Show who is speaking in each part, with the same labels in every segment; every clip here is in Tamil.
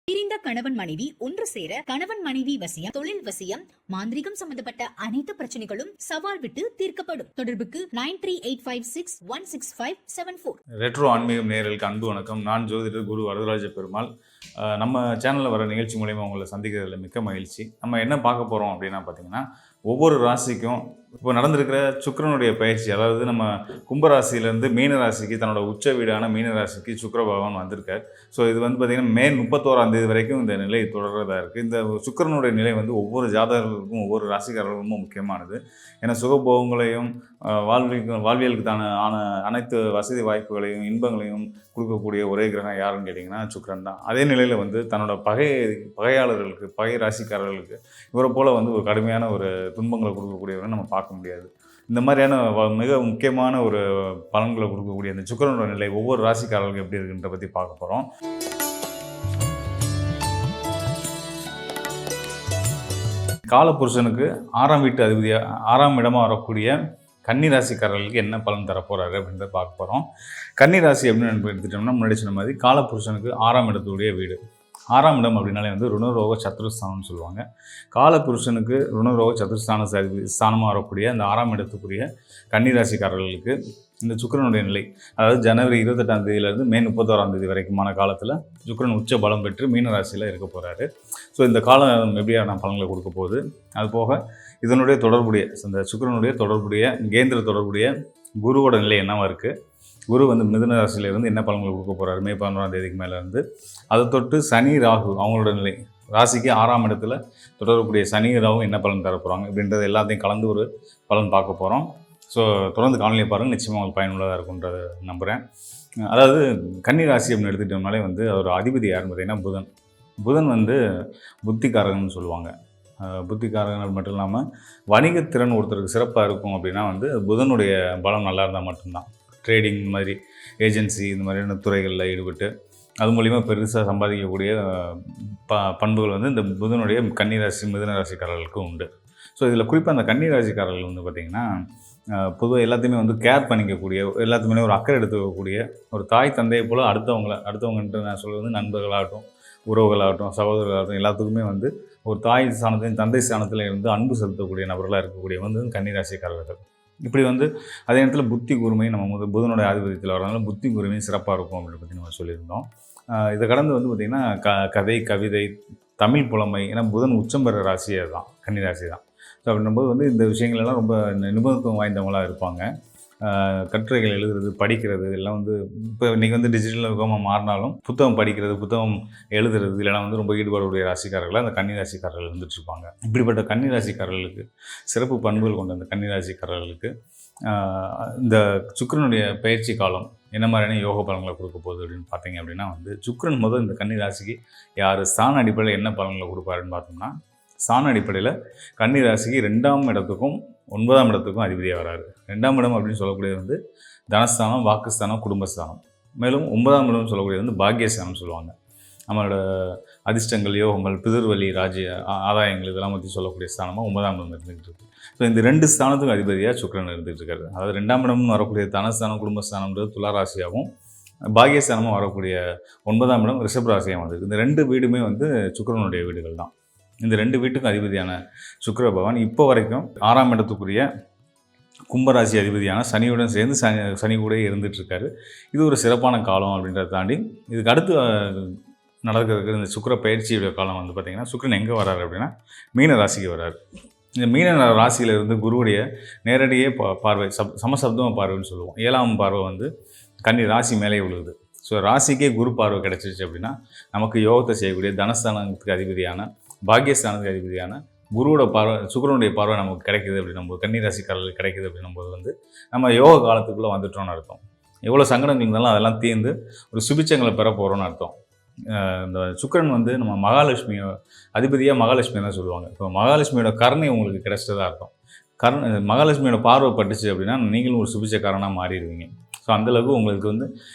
Speaker 1: பிரிந்த கணவன் மனைவி ஒன்று சேர கணவன் மனைவி வசியம், தொழில் வசியம், மாந்திரிகம் சம்பந்தப்பட்ட அனைத்து பிரச்சனைகளும் சவால் விட்டு தீர்க்கப்படும். தொடர்புக்கு 9385616574.
Speaker 2: ரெட்ரோ ஆன்மீகம் நேயர்களுக்கு அன்பு வணக்கம். நான் ஜோதிடர் குரு வரதராஜ பெருமாள். நம்ம சேனலில் வர நிகழ்ச்சி மூலயமா உங்களை சந்திக்கிறதுல மிக்க மகிழ்ச்சி. நம்ம என்ன பார்க்க போகிறோம் அப்படின்னா பார்த்தீங்கன்னா, ஒவ்வொரு ராசிக்கும் இப்போ நடந்திருக்கிற சுக்கிரனுடைய பயிற்சி, அதாவது நம்ம கும்பராசிலேருந்து மீன ராசிக்கு தன்னோட உச்ச வீடான மீன ராசிக்கு சுக்கிர பகவான் வந்திருக்கார். ஸோ இது வந்து பார்த்திங்கன்னா மே 31 வரைக்கும் இந்த நிலை தொடர்றதா இருக்குது. இந்த சுக்கிரனுடைய நிலை வந்து ஒவ்வொரு ஜாதகர்களுக்கும் ஒவ்வொரு ராசிக்காரர்களுக்கும் முக்கியமானது. ஏன்னா சுகபோகங்களையும் வாழ்வியலுக்கு ஆன அனைத்து வசதி வாய்ப்புகளையும் இன்பங்களையும் கொடுக்கக்கூடிய ஒரே கிரகம் யாருன்னு கேட்டிங்கன்னா சுக்கிரன் தான். அதே நிலையில் வந்து தன்னோட பகையாளர்களுக்கு பகை ராசிக்காரர்களுக்கு இவரை போல் வந்து ஒரு கடுமையான ஒரு துன்பங்களை கொடுக்கக்கூடியவரை நம்ம பார்க்க முடியாது. இந்த மாதிரியான மிக முக்கியமான ஒரு பலன்களை கொடுக்கக்கூடிய இந்த சுக்கிரனோட நிலை ஒவ்வொரு ராசிக்காரர்களுக்கு எப்படி இருக்குன்ற பற்றி பார்க்க போகிறோம். காலபுருஷனுக்கு 6ஆம் வீட்டு அதிபதியாக 6ஆம் இடமாக வரக்கூடிய கன்னிராசிக்காரர்களுக்கு என்ன பலன் தரப்போகிறாரு அப்படின்றத பார்க்க போகிறோம். கன்னிராசி அப்படின்னு எடுத்துட்டோம்னா முன்னாடி சொன்ன மாதிரி காலபுருஷனுக்கு 6ஆம் இடத்துடைய வீடு. 6ஆம் இடம் அப்படின்னாலே வந்து ருணரோக சத்ருஸ்தானம்னு சொல்லுவாங்க. காலபுருஷனுக்கு ருணரோக சத்ருஸ்தான ஸ்தானமாக வரக்கூடிய அந்த 6ஆம் இடத்துக்குரிய கன்னிராசிக்காரர்களுக்கு இந்த சுக்கிரனுடைய நிலை, அதாவது ஜனவரி 28 மே 31 வரைக்குமான காலத்தில் சுக்கிரன் உச்ச பலம் பெற்று மீனராசியில் இருக்க போகிறாரு. ஸோ இந்த காலம் எப்படியான பலன்களை கொடுக்க போகுது, அது போக இதனுடைய தொடர்புடைய இந்த சுக்கிரனுடைய தொடர்புடைய கேந்திர தொடர்புடைய குருவோட நிலை என்னவா இருக்குது, குரு வந்து மிதுன ராசியிலேருந்து என்ன பலன்கள் கொடுக்க போகிறாரு மே 11 மேலேருந்து, அதை தொட்டு சனி ராகு அவங்களோட நிலை ராசிக்கு 6ஆம் இடத்துல தொடரக்கூடிய சனி ராகு என்ன பலன் தர போகிறாங்க அப்படின்றது எல்லாத்தையும் கலந்து ஒரு பலன் பார்க்க போகிறோம். ஸோ தொடர்ந்து காணொலியை பாருங்கள், நிச்சயமாக உங்களுக்கு பயனுள்ளதாக இருக்குன்றத நம்புகிறேன். அதாவது கன்னி ராசி அப்படின்னு எடுத்துக்கிட்டோம்னாலே வந்து ஒரு அதிபதி யாருன்னு பார்த்தீங்கன்னா புதன் வந்து புத்திக்காரகன்னு சொல்லுவாங்க. புத்திக்காரகங்கள் மட்டும் இல்லாமல் வணிகத்திறன் ஒருத்தருக்கு சிறப்பாக இருக்கும் அப்படின்னா வந்து புதனுடைய பலம் நல்லா இருந்தால் மட்டும்தான். ட்ரேடிங் இந்த மாதிரி ஏஜென்சி இந்த மாதிரியான துறைகளில் ஈடுபட்டு அது மூலிமா பெருசாக சம்பாதிக்கக்கூடிய பண்புகள் வந்து இந்த புதனுடைய கன்னிராசி மிதுன ராசிக்காரர்களுக்கு உண்டு. ஸோ இதில் குறிப்பாக அந்த கன்னிராசிக்காரர்கள் வந்து பார்த்திங்கன்னா பொதுவாக எல்லாத்தையுமே வந்து கேர் பண்ணிக்கக்கூடிய, எல்லாத்துக்குமே ஒரு அக்கறை எடுத்துக்கக்கூடிய ஒரு தாய் தந்தையை போல் அடுத்தவங்கன்ட்டு நான் சொல்வது நண்பர்களாகட்டும், உறவுகளாகட்டும், சகோதரர்களாகட்டும், எல்லாத்துக்குமே வந்து ஒரு தாய் ஸ்தானத்தையும் தந்தை ஸ்தானத்தில் இருந்து அன்பு செலுத்தக்கூடிய நபர்களாக இருக்கக்கூடிய வந்து கன்னிராசிக்காரர்கள். இப்படி வந்து அதே நேரத்தில் புத்தி கூர்மை நம்ம புதனுடைய ஆதிபத்தியத்தில் வரனால புத்தி கூர்மையும் சிறப்பாக இருக்கும் அப்படின்னு பற்றி நம்ம சொல்லியிருந்தோம். இதை கடந்து வந்து பார்த்திங்கன்னா கதை, கவிதை, தமிழ் புலமை, ஏன்னா புதன் உச்சம் பெற ராசியே தான் கன்னிராசி தான். ஸோ அப்படின்னும்போது வந்து இந்த விஷயங்கள்லாம் ரொம்ப நிபுணத்துவம் வாய்ந்தவங்களாக இருப்பாங்க. கட்டுரைகள் எழுதுறது, படிக்கிறது எல்லாம் வந்து இப்போ இன்றைக்கி வந்து டிஜிட்டல் யுகமாக மாறினாலும் புத்தகம் படிக்கிறது, புத்தகம் எழுதுறது இல்லைனா வந்து ரொம்ப ஈடுபாடுடைய ராசிக்காரர்களாக அந்த கன்னிராசிக்காரர்கள் இருந்துகிட்ருப்பாங்க. இப்படிப்பட்ட கன்னிராசிக்காரர்களுக்கு சிறப்பு பண்புகள் கொண்ட அந்த கன்னிராசிக்காரர்களுக்கு இந்த சுக்கிரனுடைய பயிற்சி காலம் என்ன மாதிரியான யோக பலன்களை கொடுக்க போகுது அப்படின்னு பார்த்தீங்க அப்படின்னா வந்து சுக்கிரன் முதல் இந்த கன்னிராசிக்கு யார் ஸ்தான அடிப்படையில் என்ன பலன்களை கொடுப்பாருன்னு பார்த்தோம்னா, ஸ்தான அடிப்படையில் கன்னிராசிக்கு 2ஆம் இடத்துக்கும் 9ஆம் இடத்துக்கும் அதிபதியாக வராரு. 2ஆம் இடம் அப்படின்னு சொல்லக்கூடியது வந்து தனஸ்தானம், வாக்குஸ்தானம், குடும்பஸ்தானம். மேலும் 9ஆம் இடம்னு சொல்லக்கூடியது வந்து பாக்கியஸ்தானம் சொல்லுவாங்க. நம்மளோட அதிர்ஷ்டங்கள், யோகங்கள், பிதிர்வலி, ராஜ்ய ஆதாயங்கள் இதெல்லாம் பற்றி சொல்லக்கூடிய ஸ்தானமாக 9ஆம் இடம் இருந்துகிட்டு இருக்குது. ஸோ இந்த 2 ஸ்தானத்துக்கும் அதிபதியாக சுக்கிரன் இருந்துகிட்டு இருக்காரு. அதாவது 2ஆம் இடம்னு வரக்கூடிய தனஸ்தானம், குடும்பஸ்தானம்ன்றது துளாராசியாகவும், பாக்கியஸ்தானமாக வரக்கூடிய 9ஆம் இடம் ரிஷபராசியாகவும் வந்திருக்கு. இந்த 2 வீடுமே வந்து சுக்கிரனுடைய வீடுகள் தான். இந்த 2 வீட்டுக்கும் அதிபதியான சுக்கிர பகவான் இப்போ வரைக்கும் 6ஆம் இடத்துக்குரிய கும்பராசி அதிபதியான சனியுடன் சேர்ந்து சனி கூட இருந்துகிட்ருக்காரு. இது ஒரு சிறப்பான காலம் அப்படின்றத தாண்டி இதுக்கு அடுத்து நடக்கிறதுக்கு இந்த சுக்கிர பயிற்சியுடைய காலம் வந்து பார்த்திங்கன்னா சுக்கிரன் எங்கே வர்றாரு அப்படின்னா மீன ராசிக்கு வர்றாரு. இந்த மீன ராசியில் இருந்து குருவுடைய நேரடியே பார்வை சமசப்தமாக பார்வைன்னு சொல்லுவோம். 7ஆம் பார்வை வந்து கன்னி ராசி மேலே விழுகுது. ஸோ ராசிக்கே குரு பார்வை கிடச்சிருச்சு அப்படின்னா நமக்கு யோகத்தை செய்யக்கூடிய தனஸ்தானத்துக்கு அதிபதியான பாக்கியஸ்தானத்துக்கு அதிபதியான குருவோட பார்வை, சுக்கிரனுடைய பார்வை நமக்கு கிடைக்குது அப்படின்னும் போது, கன்னிராசிக்காரர்களுக்கு கிடைக்குது அப்படின்னும் போது வந்து நம்ம யோக காலத்துக்குள்ளே வந்துட்டோம்னு அர்த்தம். எவ்வளோ சங்கடங்கள் இருந்தாலும் அதெல்லாம் தீர்ந்து ஒரு சுபிச்சங்களை பெற போகிறோன்னு அர்த்தம். இந்த சுக்கிரன் வந்து நம்ம மகாலட்சுமியை அதிபதியாக மகாலட்சுமி தான் சொல்லுவாங்க. இப்போ மகாலட்சுமியோட கருணை உங்களுக்கு கிடைச்சதாக அர்த்தம். மகாலட்சுமியோட பார்வை பட்டுச்சு அப்படின்னா நீங்களும் ஒரு சுபிச்சக்காரனாக மாறிடுவீங்க. ஸோ அந்தளவுக்கு உங்களுக்கு வந்து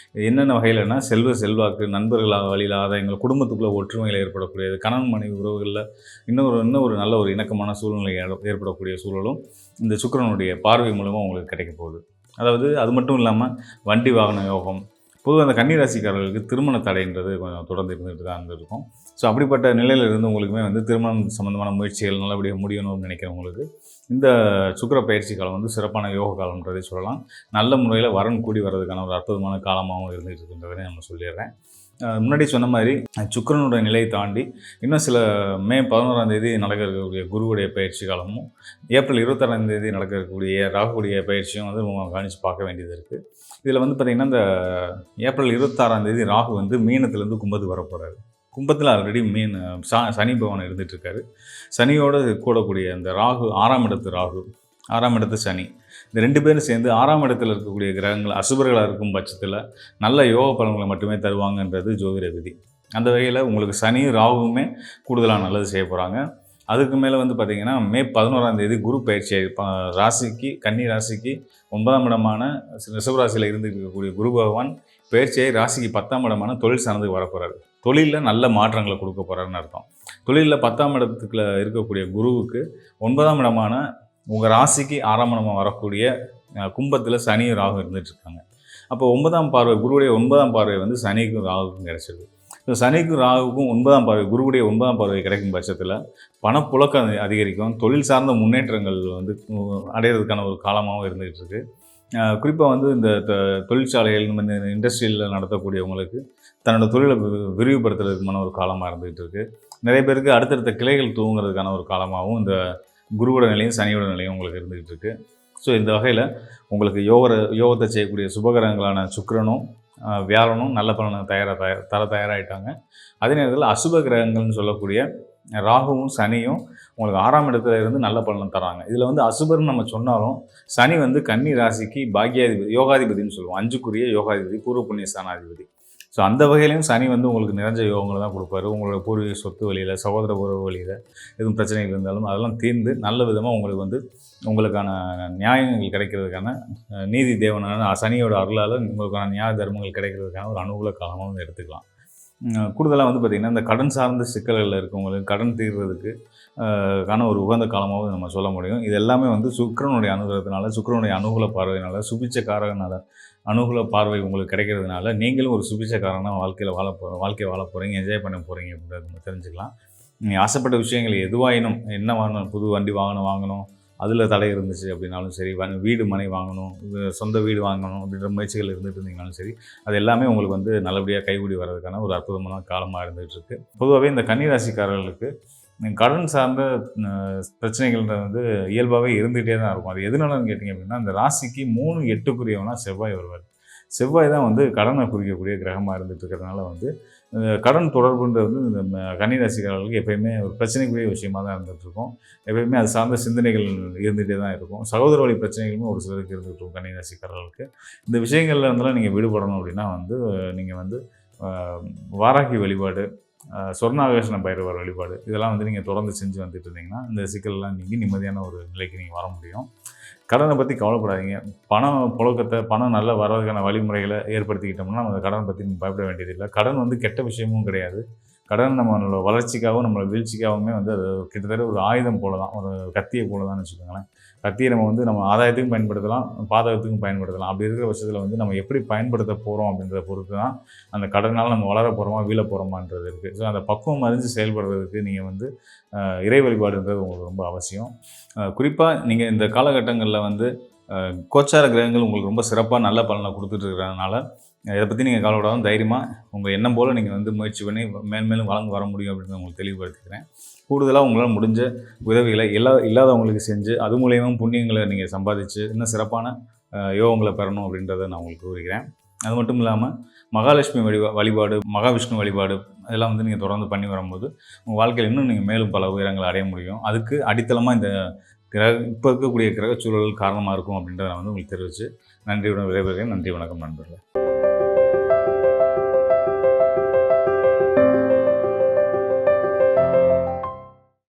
Speaker 2: என்னென்ன வகையிலனா செல்வாக்கு, நண்பர்களாக வழியில் ஆதாயங்கள், குடும்பத்துக்குள்ளே ஒற்றுமையில் ஏற்படக்கூடியது, கணவன் மனைவி உறவுகளில் இன்னும் ஒரு நல்ல ஒரு இணக்கமான சூழ்நிலை ஏற்படக்கூடிய சூழலும் இந்த சுக்கிரனுடைய பார்வை மூலமாக உங்களுக்கு கிடைக்க போகுது. அதாவது அது மட்டும் இல்லாமல் வண்டி வாகன யோகம், பொதுவாக அந்த கன்னி ராசிக்காரர்களுக்கு திருமண தடைன்றது கொஞ்சம் தொடர்ந்து இருந்துகிட்டு தான் இருந்திருக்கும். ஸோ அப்படிப்பட்ட நிலையில் இருந்து உங்களுக்குமே வந்து திருமணம் சம்மந்தமான முயற்சிகள் நல்லபடியாக முடியணும்னு நினைக்கிறவங்களுக்கு இந்த சுக்கிர பயிற்சி காலம் வந்து சிறப்பான யோக காலம்ன்றதை சொல்லலாம். நல்ல முறையில் வரன் கூடி வர்றதுக்கான ஒரு அற்புதமான காலமாகவும் இருந்துகிட்டு இருக்கின்றதை நம்ம சொல்லிடுறேன். முன்னாடி சொன்ன மாதிரி சுக்கிரனுடைய நிலையை தாண்டி இன்னும் சில மே 11ஆம் தேதி நடக்க இருக்கக்கூடிய குருவுடைய பயிற்சி காலமும், ஏப்ரல் 26ஆம் தேதி நடக்க இருக்கக்கூடிய ராகுடைய பயிற்சியும் வந்து நம்ம கவனித்து பார்க்க வேண்டியது இருக்குது. இதில் வந்து பார்த்திங்கன்னா இந்த ஏப்ரல் 26ஆம் தேதி ராகு வந்து மீனத்துலேருந்து கும்பத்துக்கு வர போகிறாரு. கும்பத்தில் ஆல்ரெடி சனி பகவான் இருந்துகிட்ருக்காரு. சனியோடு கூடக்கூடிய அந்த ராகு 6ஆம் இடத்து ராகு, 6ஆம் இடத்து சனி, இந்த 2 பேரும் சேர்ந்து 6ஆம் இடத்தில் இருக்கக்கூடிய கிரகங்கள் அசுபர்களாக இருக்கும் பட்சத்தில் நல்ல யோக பலன்களை மட்டுமே தருவாங்கன்றது ஜோதிட விதி. அந்த வகையில் உங்களுக்கு சனி ராகுவுமே கூடுதலாக நல்லது செய்ய போகிறாங்க. அதுக்கு மேலே வந்து பார்த்திங்கன்னா மே 11ஆம் தேதி குரு பயிற்சி ராசிக்கு கன்னி ராசிக்கு 9ஆம் இடமான ரிஷபராசியில் இருந்து இருக்கக்கூடிய குரு பகவான் பயிற்சியை ராசிக்கு 10ஆம் இடமான தொழில் சார்ந்து வரப்போகிறாரு. தொழிலில் நல்ல மாற்றங்களை கொடுக்க போகிறாருன்னு அர்த்தம். தொழிலில் 10ஆம் இடத்துக்குள்ள இருக்கக்கூடிய குருவுக்கு 9ஆம் இடமான உங்கள் ராசிக்கு 6ஆம் இடமாக வரக்கூடிய கும்பத்தில் சனி ராகு இருந்துகிட்ருக்காங்க. அப்போ 9ஆம் பார்வை குருவுடைய 9ஆம் பார்வை வந்து சனிக்கும் ராகுக்கும் கிடச்சிருக்கு. ஸோ சனிக்கும் ராகுக்கும் 9ஆம் பார்வை குருவுடைய 9ஆம் பார்வை கிடைக்கும் பட்சத்தில் பணப்புழக்கம் அதிகரிக்கும். தொழில் சார்ந்த முன்னேற்றங்கள் வந்து அடையிறதுக்கான ஒரு காலமாகவும் இருந்துகிட்டு இருக்குது. குறிப்பாக வந்து இந்த தொழிற்சாலைகள் இந்த இண்டஸ்ட்ரியில் நடத்தக்கூடியவங்களுக்கு தன்னோட தொழிலை விரிவுபடுத்துறதுக்கான ஒரு காலமாக இருந்துகிட்டு இருக்குது. நிறைய பேருக்கு அடுத்தடுத்த கிளைகள் தூங்குறதுக்கான ஒரு காலமாகவும் இந்த குருவோட நிலையும் சனியோட நிலையும் உங்களுக்கு இருந்துகிட்டு இருக்குது. ஸோ இந்த வகையில் உங்களுக்கு யோகத்தை செய்யக்கூடிய சுபகிரகங்களான சுக்கிரனும் வியாழனும் நல்ல பலனை தயாராகிட்டாங்க. அதே நேரத்தில் அசுப கிரகங்கள்னு சொல்லக்கூடிய ராகுவும் சனியும் உங்களுக்கு 6ஆம் இடத்துல இருந்து நல்ல பலனை தராங்க. இதில் வந்து அசுபர்னு நம்ம சொன்னாலும் சனி வந்து கன்னி ராசிக்கு பாக்கியாதிபதி யோகாதிபதினு சொல்லுவோம். 5க்குரிய யோகாதிபதி, பூர்வ புண்ணிய ஸ்தானாதிபதி. ஸோ அந்த வகையிலையும் சனி வந்து உங்களுக்கு நிறைஞ்ச யோகங்களை தான் கொடுப்பாரு. உங்களோட பூர்வீக சொத்து வழியில், சகோதர உறவு வழியில் எதுவும் பிரச்சனைகள் இருந்தாலும் அதெல்லாம் தீர்ந்து நல்ல விதமாக உங்களுக்கு வந்து உங்களுக்கான நியாயங்கள் கிடைக்கிறதுக்கான நீதி தேவனான சனியோட அருளால் உங்களுக்கான நியாய தர்மங்கள் கிடைக்கிறதுக்கான ஒரு அனுகூல காலமாக எடுத்துக்கலாம். கூடுதலாக வந்து பார்த்திங்கன்னா இந்த கடன் சார்ந்த சிக்கல்களில் இருக்கவங்களுக்கு கடன் தீர்றதுக்கு ஒரு உகந்த காலமாகவும் நம்ம சொல்ல முடியும். இது எல்லாமே வந்து சுக்கிரனுடைய அனுகிரகத்தினால, சுக்கிரனுடைய அனுகூல பார்வையினால், சுபிச்சக்காரகனால் அனுகூல பார்வை உங்களுக்கு கிடைக்கிறதுனால நீங்களும் ஒரு சுபிச்சக்காரனாக வாழ்க்கையை வாழ போகிறீங்க, என்ஜாய் பண்ண போகிறீங்க அப்படின்றத நம்ம தெரிஞ்சுக்கலாம். நீங்கள் ஆசைப்பட்ட விஷயங்கள் எதுவாயினும், என்ன வாங்கணும், புது வண்டி வாங்கணும், அதில் தடை இருந்துச்சு அப்படின்னாலும் சரி, வீடு மனை வாங்கணும், சொந்த வீடு வாங்கணும் அப்படின்ற முயற்சிகள் இருந்துகிட்டு இருந்தீங்கனாலும் சரி, அது எல்லாமே உங்களுக்கு வந்து நல்லபடியாக கைகூடி வர்றதுக்கான ஒரு அற்புதமான காலமாக இருந்துகிட்ருக்கு. பொதுவாகவே இந்த கன்னிராசிக்காரர்களுக்கு கடன் சார்ந்த பிரச்சனைகள்ன்றது வந்து இயல்பாகவே இருந்துகிட்டே தான் இருக்கும். அது எதனாலன்னு கேட்டிங்க அப்படின்னா, இந்த ராசிக்கு 3, 8க்குரியவனா செவ்வாய் வருவார். செவ்வாய் தான் வந்து கடனை குறிக்கக்கூடிய கிரகமாக இருந்துகிட்டு இருக்கிறதுனால வந்து கடன் தொடர்புன்றது வந்து இந்த கன்னிராசிக்காரர்களுக்கு எப்போயுமே ஒரு பிரச்சனைக்குரிய விஷயமாக தான் இருந்துகிட்ருக்கும். எப்போயுமே அது சார்ந்த சிந்தனைகள் இருந்துகிட்டே தான் இருக்கும். சகோதர வழி பிரச்சனைகளுமே ஒரு சிலருக்கு இருந்துகிட்டு இருக்கும் கன்னிராசிக்காரர்களுக்கு. இந்த விஷயங்கள்ல இருந்தெல்லாம் நீங்கள் விடுபடணும் அப்படின்னா வந்து நீங்கள் வந்து வாராகி வழிபாடு, சொர்ணாகர்ஷண பைரவர் வழிபாடு இதெல்லாம் வந்து நீங்கள் தொடர்ந்து செஞ்சு வந்துட்டு இருந்தீங்கன்னா இந்த சிக்கலெல்லாம் நீங்கள் நிம்மதியான ஒரு நிலைக்கு நீங்கள் வர முடியும். கடனை பற்றி கவலைப்படாதீங்க. பணம் நல்லா வர்றதுக்கான வழிமுறைகளை ஏற்படுத்திக்கிட்டோம்னா நம்ம கடனை பற்றி பயப்பட வேண்டியதில்லை. கடன் வந்து கெட்ட விஷயமும் கிடையாது. கடன் நம்மளோட வளர்ச்சிக்காகவும் நம்மளோட வீழ்ச்சிக்காகவுமே வந்து அது கிட்டத்தட்ட ஒரு ஆயுதம் போல தான், ஒரு கத்தியை போல தான் வச்சுக்கோங்களேன். கத்தியை நம்ம வந்து நம்ம ஆதாயத்துக்கும் பயன்படுத்தலாம், பாதகத்துக்கும் பயன்படுத்தலாம். அப்படி இருக்கிற பட்சத்தில் வந்து நம்ம எப்படி பயன்படுத்த போகிறோம் அப்படின்றத பொறுத்து தான் அந்த கடனால் நம்ம வளர போகிறோமா வீழ போகிறோமான்றது இருக்குது. ஸோ அந்த பக்குவம் அறிஞ்சு செயல்படுறதுக்கு நீங்கள் வந்து இறை வழிபாடுன்றது உங்களுக்கு ரொம்ப அவசியம். குறிப்பாக நீங்கள் இந்த காலகட்டங்களில் வந்து கோச்சார கிரகங்கள் உங்களுக்கு ரொம்ப சிறப்பாக நல்ல பலனை கொடுத்துட்ருக்கிறதுனால இதை பற்றி நீங்கள் கவலைப்படாமல் தைரியமாக உங்கள் எண்ணம் போல் நீங்கள் வந்து முயற்சி பண்ணி மேலும் வளர்ந்து வர முடியும் அப்படின்னு உங்களுக்கு தெளிவுபடுத்திக்கிறேன். கூடுதலாக உங்களால் முடிஞ்ச உதவிகளை இல்லாதவங்களுக்கு செஞ்சு அது மூலயமா புண்ணியங்களை நீங்கள் சம்பாதிச்சு இன்னும் சிறப்பான யோகங்களை பெறணும் அப்படின்றத நான் உங்களுக்கு கூறுகிறேன். அது மட்டும் இல்லாமல் மகாலட்சுமி வழிபாடு, மகாவிஷ்ணு வழிபாடு இதெல்லாம் வந்து நீங்கள் தொடர்ந்து பண்ணி வரும்போது உங்கள் வாழ்க்கையில் இன்னும் நீங்கள் மேலும் பல உயரங்களை அடைய முடியும். அதுக்கு அடித்தளமாக இந்த இப்போ இருக்கக்கூடிய கிரக சூழல் காரணமாக இருக்கும் அப்படின்றத நான் வந்து உங்களுக்கு தெரிவித்து நன்றியுடன் விடைபெறுகிறேன். நன்றி, வணக்கம் நண்பர்களே.